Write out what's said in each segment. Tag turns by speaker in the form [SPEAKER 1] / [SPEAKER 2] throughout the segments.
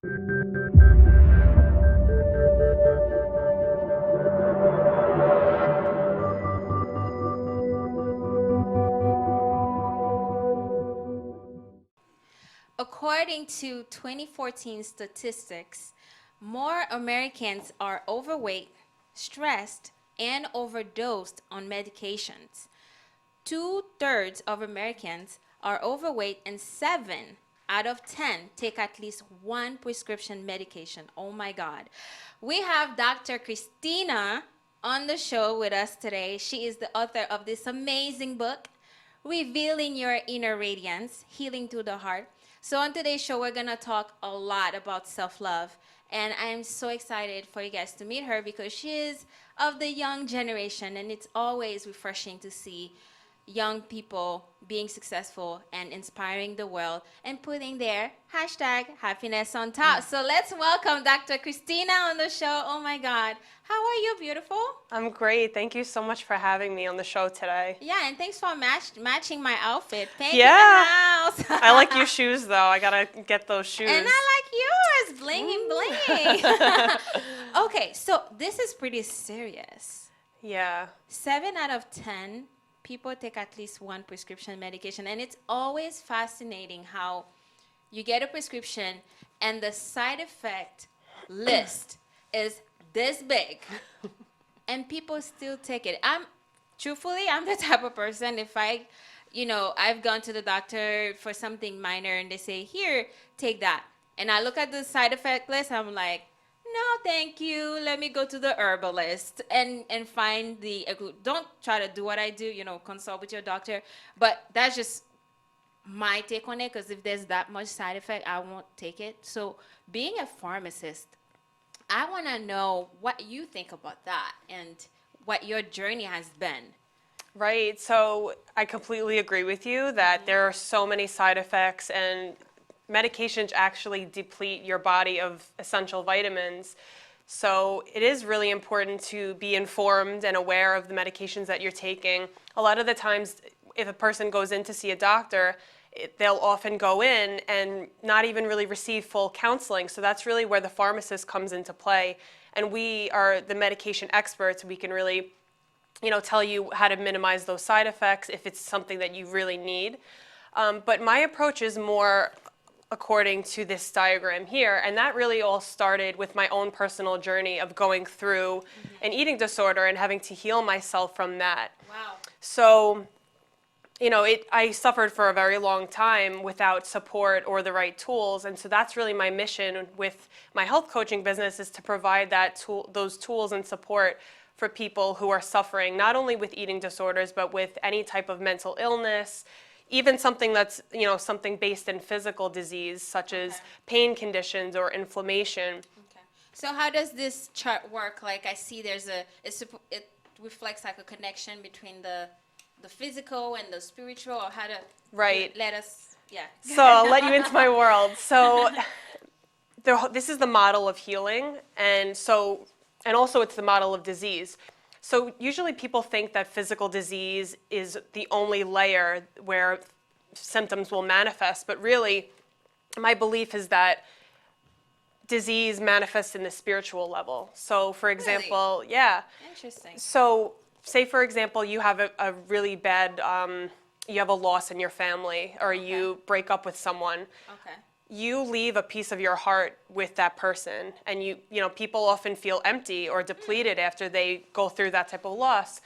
[SPEAKER 1] According to 2014 statistics, more Americans are overweight, stressed, and overdosed on medications. Two-thirds of Americans are overweight, and 7 out of 10 take at least one prescription medication. Oh my God. We have Dr. Christina on the show with us today. She is the author of this amazing book, Revealing Your Inner Radiance, Healing to the Heart. So on today's show, we're going to talk a lot about self-love. And I'm so excited for you guys to meet her because she is of the young generation, and it's always refreshing to see young people being successful and inspiring the world and putting their hashtag happiness on top. So let's welcome Dr. Christina on the show. Oh my God. How are you, beautiful?
[SPEAKER 2] I'm great. Thank you so much for having me on the show today.
[SPEAKER 1] Yeah, and thanks for matching my outfit. Pink in
[SPEAKER 2] Yeah.
[SPEAKER 1] the house.
[SPEAKER 2] I like your shoes, though. I gotta get those shoes.
[SPEAKER 1] And I like yours. Blinging, bling. Okay, so this is pretty serious.
[SPEAKER 2] Yeah.
[SPEAKER 1] 7 out of 10 people take at least one prescription medication, and it's always fascinating how you get a prescription and the side effect list is this big and people still take it. I'm the type of person, if I've gone to the doctor for something minor and they say, here, take that, and I look at the side effect list, I'm like, no, thank you. Let me go to the herbalist and find don't try to do what I do, consult with your doctor. But that's just my take on it, because if there's that much side effect, I won't take it. So being a pharmacist, I want to know what you think about that and what your journey has been.
[SPEAKER 2] Right. So I completely agree with you that there are so many side effects, and medications actually deplete your body of essential vitamins. So it is really important to be informed and aware of the medications that you're taking. A lot of the times, if a person goes in to see a doctor, they'll often go in and not even really receive full counseling. So that's really where the pharmacist comes into play. And we are the medication experts. We can really, tell you how to minimize those side effects if it's something that you really need. But my approach is more according to this diagram here, and that really all started with my own personal journey of going through an eating disorder and having to heal myself from that.
[SPEAKER 1] Wow.
[SPEAKER 2] So, I suffered for a very long time without support or the right tools, and so that's really my mission with my health coaching business, is to provide those tools and support for people who are suffering not only with eating disorders, but with any type of mental illness, even something that's, something based in physical disease, such as pain conditions or inflammation.
[SPEAKER 1] Okay. So how does this chart work? Like, I see it reflects like a connection between the physical and the spiritual, or how to
[SPEAKER 2] Right.
[SPEAKER 1] let us, yeah.
[SPEAKER 2] So I'll let you into my world. So this is the model of healing, and also it's the model of disease. So usually people think that physical disease is the only layer where symptoms will manifest, but really my belief is that disease manifests in the spiritual level. So for example,
[SPEAKER 1] Really?
[SPEAKER 2] yeah.
[SPEAKER 1] Interesting.
[SPEAKER 2] So say for example you have a really bad, you have a loss in your family, or you break up with someone.
[SPEAKER 1] Okay.
[SPEAKER 2] You leave a piece of your heart with that person, and people often feel empty or depleted after they go through that type of loss.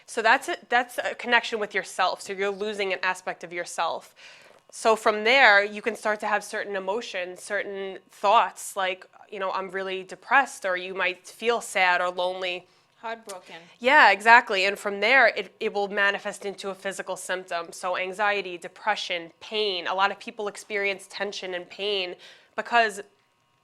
[SPEAKER 2] So that's a connection with yourself. So you're losing an aspect of yourself. So from there, you can start to have certain emotions, certain thoughts, like, I'm really depressed, or you might feel sad or lonely.
[SPEAKER 1] Heartbroken.
[SPEAKER 2] Yeah, exactly. And from there, it will manifest into a physical symptom. So anxiety, depression, pain. A lot of people experience tension and pain because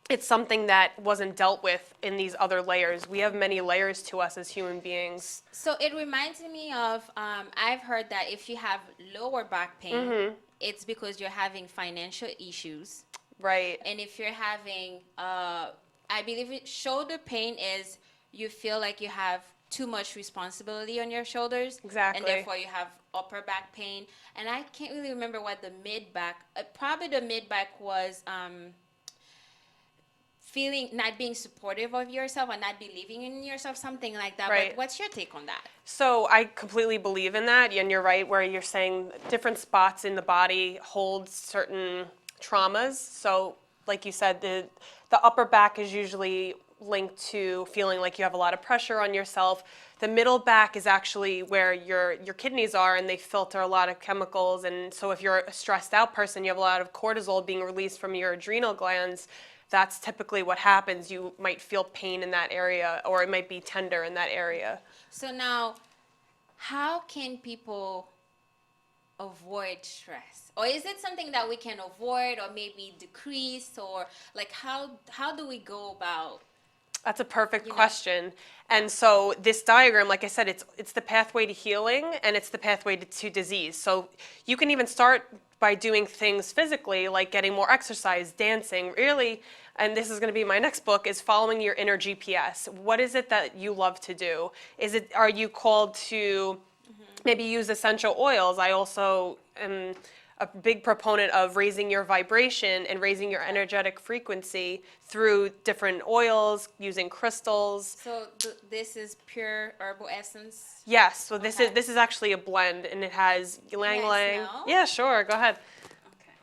[SPEAKER 2] it's something that wasn't dealt with in these other layers. We have many layers to us as human beings.
[SPEAKER 1] So it reminds me of, I've heard that if you have lower back pain, it's because you're having financial issues.
[SPEAKER 2] Right.
[SPEAKER 1] And if you're having, I believe shoulder pain is, you feel like you have too much responsibility on your shoulders.
[SPEAKER 2] Exactly.
[SPEAKER 1] And therefore you have upper back pain. And I can't really remember what the mid back, probably the mid back was, feeling not being supportive of yourself or not believing in yourself, something like that.
[SPEAKER 2] Right.
[SPEAKER 1] But what's your take on that?
[SPEAKER 2] So I completely believe in that, and you're right where you're saying different spots in the body hold certain traumas. So like you said, the upper back is usually linked to feeling like you have a lot of pressure on yourself. The middle back is actually where your kidneys are, and they filter a lot of chemicals. And so if you're a stressed out person, you have a lot of cortisol being released from your adrenal glands. That's typically what happens. You might feel pain in that area, or it might be tender in that area.
[SPEAKER 1] So now, how can people avoid stress? Or is it something that we can avoid or maybe decrease, or like how do we go about?
[SPEAKER 2] That's a perfect
[SPEAKER 1] You know.
[SPEAKER 2] question. And so this diagram, like I said, it's the pathway to healing and it's the pathway to disease. So you can even start by doing things physically, like getting more exercise, dancing, really, and this is going to be my next book, is following your inner GPS. What is it that you love to do? Are you called to maybe use essential oils? I also am a big proponent of raising your vibration and raising your energetic frequency through different oils, using crystals.
[SPEAKER 1] So this is pure herbal essence.
[SPEAKER 2] Yes, so
[SPEAKER 1] Okay.
[SPEAKER 2] this is actually a blend, and it has ylang
[SPEAKER 1] May I
[SPEAKER 2] ylang.
[SPEAKER 1] smell?
[SPEAKER 2] Yeah, sure, go ahead.
[SPEAKER 1] Okay.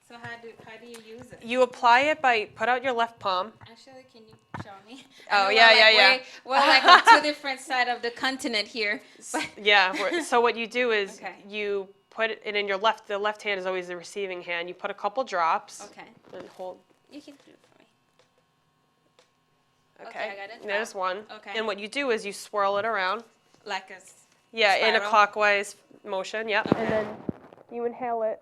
[SPEAKER 1] So how do you use it?
[SPEAKER 2] You apply it by put out your left palm.
[SPEAKER 1] Actually, can you show me?
[SPEAKER 2] Oh,
[SPEAKER 1] I know
[SPEAKER 2] yeah,
[SPEAKER 1] we're like,
[SPEAKER 2] yeah.
[SPEAKER 1] We're like on two different sides of the continent here. But
[SPEAKER 2] Yeah. So what you do is
[SPEAKER 1] Okay.
[SPEAKER 2] you put it in your left. The left hand is always the receiving hand. You put a couple drops.
[SPEAKER 1] okay,
[SPEAKER 2] And hold.
[SPEAKER 1] you can do it for me.
[SPEAKER 2] Okay.
[SPEAKER 1] Okay, I got it.
[SPEAKER 2] There's one.
[SPEAKER 1] Okay.
[SPEAKER 2] And what you do is you swirl it around.
[SPEAKER 1] Like a
[SPEAKER 2] Yeah, in a
[SPEAKER 1] spiral?
[SPEAKER 2] clockwise motion. Yep.
[SPEAKER 1] Okay.
[SPEAKER 2] And then you inhale it.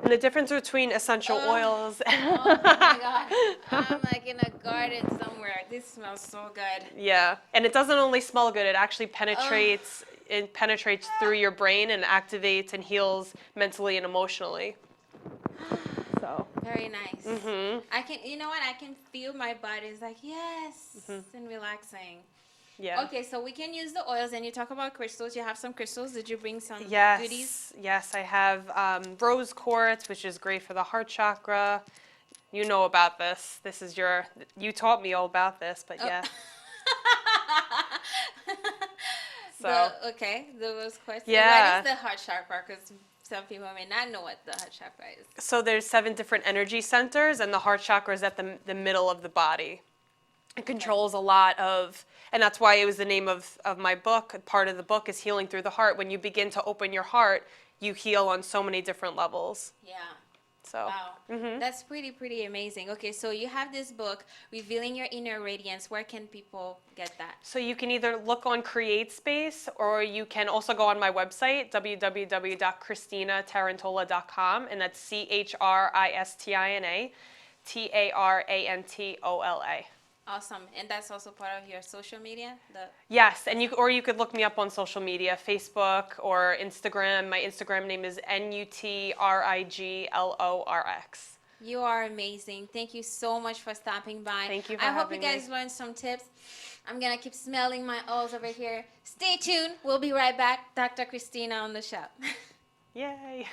[SPEAKER 2] And the difference between essential oils.
[SPEAKER 1] Oh my God, I'm like in a garden somewhere. This smells so good.
[SPEAKER 2] Yeah, and it doesn't only smell good, it actually penetrates through your brain and activates and heals mentally and emotionally. So,
[SPEAKER 1] Very nice. I can, you know what? I can feel my body is like yes, and relaxing.
[SPEAKER 2] yeah.
[SPEAKER 1] Okay, so we can use the oils, and you talk about crystals. You have some crystals. Did you bring some goodies?
[SPEAKER 2] Yes, I have rose quartz, which is great for the heart chakra. You know about this. You taught me all about this, but yeah. So,
[SPEAKER 1] The rose quartz.
[SPEAKER 2] Yeah.
[SPEAKER 1] What is the heart chakra? Because some people may not know what the heart chakra is.
[SPEAKER 2] so there's 7 different energy centers, and the heart chakra is at the middle of the body. It controls a lot of, and that's why it was the name of my book. Part of the book is healing through the heart. When you begin to open your heart, you heal on so many different levels.
[SPEAKER 1] Yeah.
[SPEAKER 2] So,
[SPEAKER 1] Wow. That's pretty amazing. Okay, so you have this book, Revealing Your Inner Radiance. Where can people get that?
[SPEAKER 2] so you can either look on CreateSpace, or you can also go on my website, www.christinatarantola.com, and that's ChristianaTarantola.
[SPEAKER 1] Awesome. And that's also part of your social media?
[SPEAKER 2] Yes, and you could look me up on social media, Facebook or Instagram. My Instagram name is NUTRIGLORX.
[SPEAKER 1] You are amazing. Thank you so much for stopping by.
[SPEAKER 2] Thank you for
[SPEAKER 1] I hope you
[SPEAKER 2] having
[SPEAKER 1] guys
[SPEAKER 2] me.
[SPEAKER 1] learned some tips. I'm going to keep smelling my oils over here. Stay tuned. We'll be right back. Dr. Christina on the show.
[SPEAKER 2] Yay!